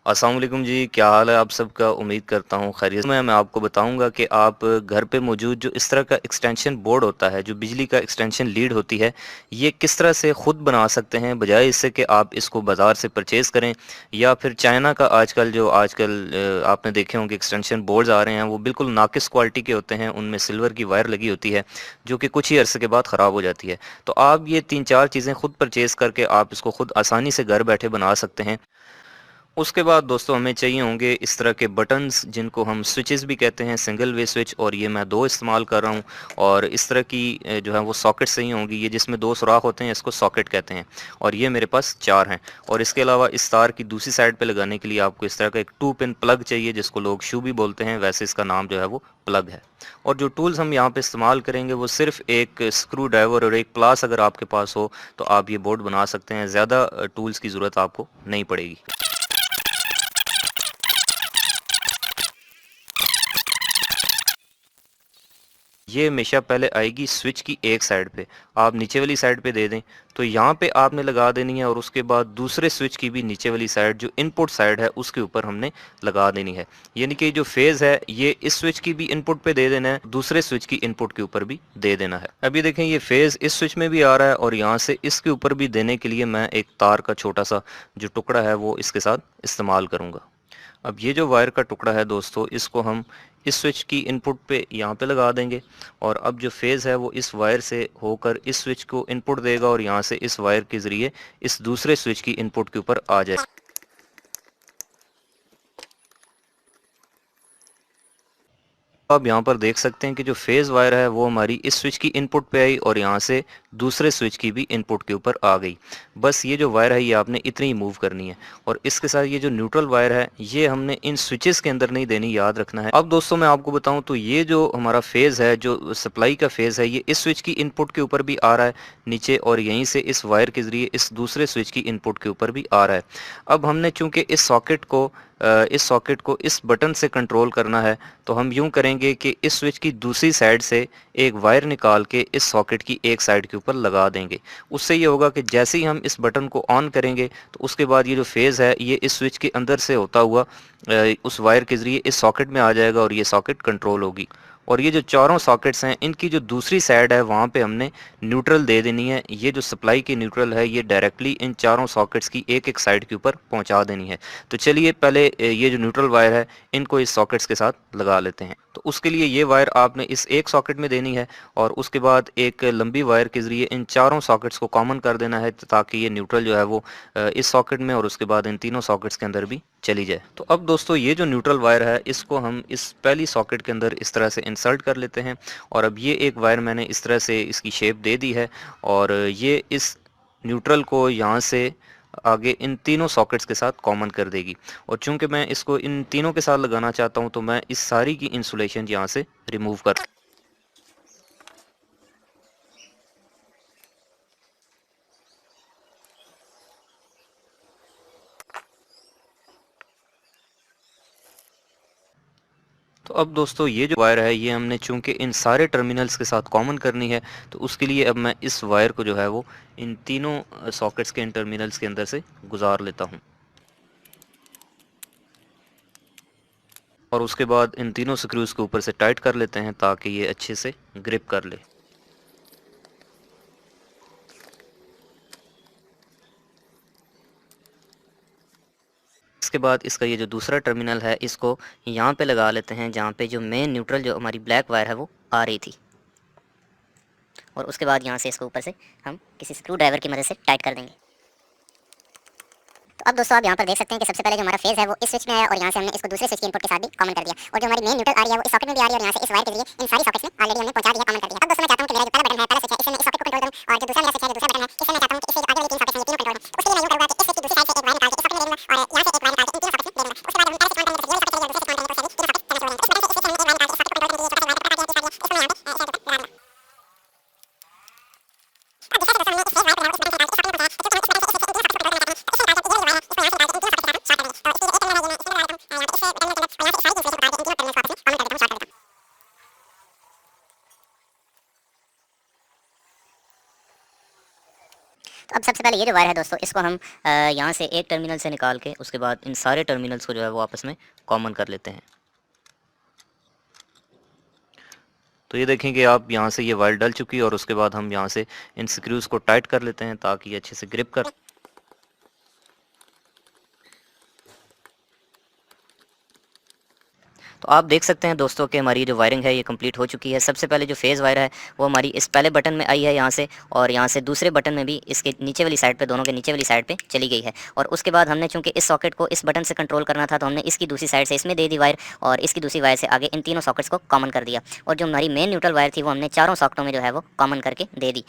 अस्सलाम वालेकुम जी, क्या हाल है आप सबका? उम्मीद करता हूँ खैरियत में। मैं आपको बताऊँगा कि आप घर पे मौजूद जो इस तरह का एक्सटेंशन बोर्ड होता है, जो बिजली का एक्सटेंशन लीड होती है, ये किस तरह से खुद बना सकते हैं, बजाय इससे कि आप इसको बाज़ार से परचेज़ करें या फिर चाइना का आजकल आपने देखे होंगे एक्सटेंशन बोर्ड्स आ रहे हैं, वो बिल्कुल नाक़िस क्वालिटी के होते हैं, उनमें सिल्वर की वायर लगी होती है, जो कि कुछ ही अरसे के बाद ख़राब हो जाती है। तो आप ये 3-4 चीज़ें खुद परचेज़ करके आप इसको खुद आसानी से घर बैठे बना सकते हैं। उसके बाद दोस्तों हमें चाहिए होंगे इस तरह के बटन्स जिनको हम स्विचेस भी कहते हैं, सिंगल वे स्विच, और ये मैं 2 इस्तेमाल कर रहा हूँ। और इस तरह की जो है वो सॉकेट सही होंगी, ये जिसमें 2 सुराख होते हैं इसको सॉकेट कहते हैं, और ये मेरे पास 4 हैं। और इसके अलावा इस तार की दूसरी साइड पे लगाने के लिए आपको इस तरह का एक 2 पिन प्लग चाहिए, जिसको लोग शू भी बोलते हैं, वैसे इसका नाम जो है वो प्लग है। और जो टूल्स हम यहाँ पे इस्तेमाल करेंगे वो सिर्फ एक स्क्रू ड्राइवर और एक प्लास अगर आपके पास हो तो आप ये बोर्ड बना सकते हैं, ज़्यादा टूल्स की ज़रूरत आपको नहीं पड़ेगी। ये हमेशा पहले आएगी स्विच की एक साइड पे, आप नीचे वाली साइड पे दे दें, तो यहाँ पे आपने लगा देनी है, और उसके बाद दूसरे स्विच की भी नीचे वाली साइड जो इनपुट साइड है उसके ऊपर हमने लगा देनी है। यानी कि जो फेज़ है ये इस स्विच की भी इनपुट पे दे देना है, दूसरे स्विच की इनपुट के ऊपर भी दे देना है। अभी देखें ये फेज़ इस स्विच में भी आ रहा है और यहाँ से इसके ऊपर भी देने के लिए मैं एक तार का छोटा सा जो टुकड़ा है वो इसके साथ इस्तेमाल करूँगा। अब ये जो वायर का टुकड़ा है दोस्तों, इसको हम इस स्विच की इनपुट पे यहाँ पे लगा देंगे, और अब जो फेज़ है वो इस वायर से होकर इस स्विच को इनपुट देगा और यहाँ से इस वायर के ज़रिए इस दूसरे स्विच की इनपुट के ऊपर आ जाएगा। आप यहाँ पर देख सकते हैं कि जो फेज़ वायर है वो हमारी इस स्विच की इनपुट पे आई और यहाँ से दूसरे स्विच की भी इनपुट के ऊपर आ गई। बस ये जो वायर है ये आपने इतनी ही मूव करनी है, और इसके साथ ये जो न्यूट्रल वायर है ये हमने इन स्विचेस के अंदर नहीं देनी, याद रखना है। अब दोस्तों मैं आपको बताऊं तो ये जो हमारा फेज़ है, जो सप्लाई का फेज़ है, ये इस स्विच की इनपुट के ऊपर भी आ रहा है नीचे, और यहीं से इस वायर के ज़रिए इस दूसरे स्विच की इनपुट के ऊपर भी आ रहा है। अब हमने चूँकि इस सॉकेट को इस बटन से कंट्रोल करना है, तो हम यूँ करेंगे कि इस स्विच की दूसरी साइड से एक वायर निकाल के इस सॉकेट की एक साइड के ऊपर लगा देंगे। उससे ये होगा कि जैसे ही हम इस बटन को ऑन करेंगे तो उसके बाद ये जो फेज़ है ये इस स्विच के अंदर से होता हुआ उस वायर के ज़रिए इस सॉकेट में आ जाएगा और ये सॉकेट कंट्रोल होगी। और ये जो चारों सॉकेट्स हैं इनकी जो दूसरी साइड है वहाँ पे हमने न्यूट्रल दे देनी है। ये जो सप्लाई की न्यूट्रल है ये डायरेक्टली इन चारों सॉकेट्स की एक एक साइड के ऊपर पहुँचा देनी है। तो चलिए पहले ये जो न्यूट्रल वायर है इनको इस सॉकेट्स के साथ लगा लेते हैं। तो उसके लिए ये वायर आपने इस एक सॉकेट में देनी है, और उसके बाद एक लंबी वायर के ज़रिए इन चारों सॉकेट्स को कॉमन कर देना है, ताकि ये न्यूट्रल जो है वो इस सॉकेट में और उसके बाद इन तीनों सॉकेट्स के अंदर भी चली जाए। तो अब दोस्तों ये जो न्यूट्रल वायर है इसको हम इस पहली सॉकेट के अंदर इस तरह से इंसर्ट कर लेते हैं, और अब ये एक वायर मैंने इस तरह से इसकी शेप दे दी है, और ये इस न्यूट्रल को यहाँ से आगे इन तीनों सॉकेट्स के साथ कॉमन कर देगी। और चूंकि मैं इसको इन तीनों के साथ लगाना चाहता हूँ तो मैं इस सारी की इंसुलेशन यहाँ से रिमूव कर, तो अब दोस्तों ये जो वायर है ये हमने चूंकि इन सारे टर्मिनल्स के साथ कॉमन करनी है, तो उसके लिए अब मैं इस वायर को जो है वो इन तीनों सॉकेट्स के इन टर्मिनल्स के अंदर से गुजार लेता हूँ, और उसके बाद इन तीनों स्क्रूज के ऊपर से टाइट कर लेते हैं ताकि ये अच्छे से ग्रिप कर ले। इसके बाद इसका ये जो दूसरा टर्मिनल है इसको यहाँ पे लगा लेते हैं, जहाँ पे जो मेन न्यूट्रल जो हमारी ब्लैक वायर है वो आ रही थी। और उसके बाद यहाँ से इसको ऊपर से हम किसी स्क्रू ड्राइवर की मदद से टाइट कर देंगे। तो अब दोस्तों आप यहाँ पर देख सकते हैं कि सबसे पहले जो हमारा फेज है वो इस स्विच में आया, और यहाँ से हमने इसको दूसरे स्विच की इनपुट के साथ भी कॉमन कर दिया, और जो हमारी मेन न्यूट्रल आ रही है वो इस सॉकेट में भी आ रही है, और यहाँ से इस वायर के जरिए इन सारी सॉकेट्स में ऑलरेडी हमने पहुंचा दिया, कॉमन कर दिया। अब दोस्तों मैं चाहता हूँ कि मेरा जो पहला बटन है, पहला स्विच है, इससे मैं इस सॉकेट को कंट्रोल करूँ, और जो दूसरा मेरा स्विच है, जो दूसरा बटन है, इससे मैं चाहता हूँ कि इससे आगे वाली तीन सॉकेट्स हैं ये तीनों कंट्रोल करूँ। तो उसके लिए मैं यूँ करूँगा कि इस स्विच की दूसरी साइड से एक वायर निकाल के इस सॉकेट में दे दूँगा, और यहाँ से एक वायर निकाल के इन तीनों सॉकेट्स में दे दूँगा। उसके बाद हम पहले स्विच ऑन करेंगे तो ये वाली सॉकेट चलेगी, और दूसरे स्विच ऑन करेंगे तो तीनों सॉकेट्स चलना शुरू हो जाएंगे। इस बटन से इस स्विच में हमने एक वायर निकाल के इस सॉकेट को कंट्रोल करने के लिए ये सॉकेट वायर पकड़ के इसको मैं यहाँ पे इस साइड तक लगा दूँगा। अब जैसा कि दोस्तों हमने इस फेज वायर को लगाया, इस बटन से निकाल के इस सॉकेट में पहुंचाया, तो चूंकि हम इस स्विच को इस तीनों सॉकेट्स को कंट्रोल करना चाहते हैं, तो इसको निकाल के ये वाला इसको यहाँ से निकाल के इन तीनों सॉकेट्स के साथ शॉर्ट करेंगे। तो इसके लिए एक टर्मिनल है ये मैं इसके अंदर लगा देता हूँ, यहाँ पे इससे बटन में और यहाँ से सारी की इंसुलेशन उतार के इन तीनों टर्मिनल्स को आपस में कॉमन कर देता हूँ, शॉर्ट कर देता हूँ। तो अब सबसे पहले ये जो वायर है दोस्तों, इसको हम यहाँ से एक टर्मिनल से निकाल के उसके बाद इन सारे टर्मिनल्स को जो है वो आपस में कॉमन कर लेते हैं। तो ये देखें कि आप यहाँ से ये वायर डल चुकी है और उसके बाद हम यहाँ से इन स्क्रूज़ को टाइट कर लेते हैं ताकि ये अच्छे से ग्रिप कर। तो आप देख सकते हैं दोस्तों कि हमारी जो वायरिंग है ये कंप्लीट हो चुकी है। सबसे पहले जो फेज़ वायर है वो हमारी इस पहले बटन में आई है यहाँ से, और यहाँ से दूसरे बटन में भी इसके नीचे वाली साइड पे, दोनों के नीचे वाली साइड पे चली गई है। और उसके बाद हमने चूँकि इस सॉकेट को इस बटन से कंट्रोल करना था, तो हमने इसकी दूसरी साइड से इसमें दे दी वायर, और इसकी दूसरी वायर से आगे इन तीनों सॉकेट्स को कॉमन कर दिया। और जो हमारी मेन न्यूट्रल वायर थी वो हमने चारों सॉकेटों में जो है वो कॉमन करके दे दी।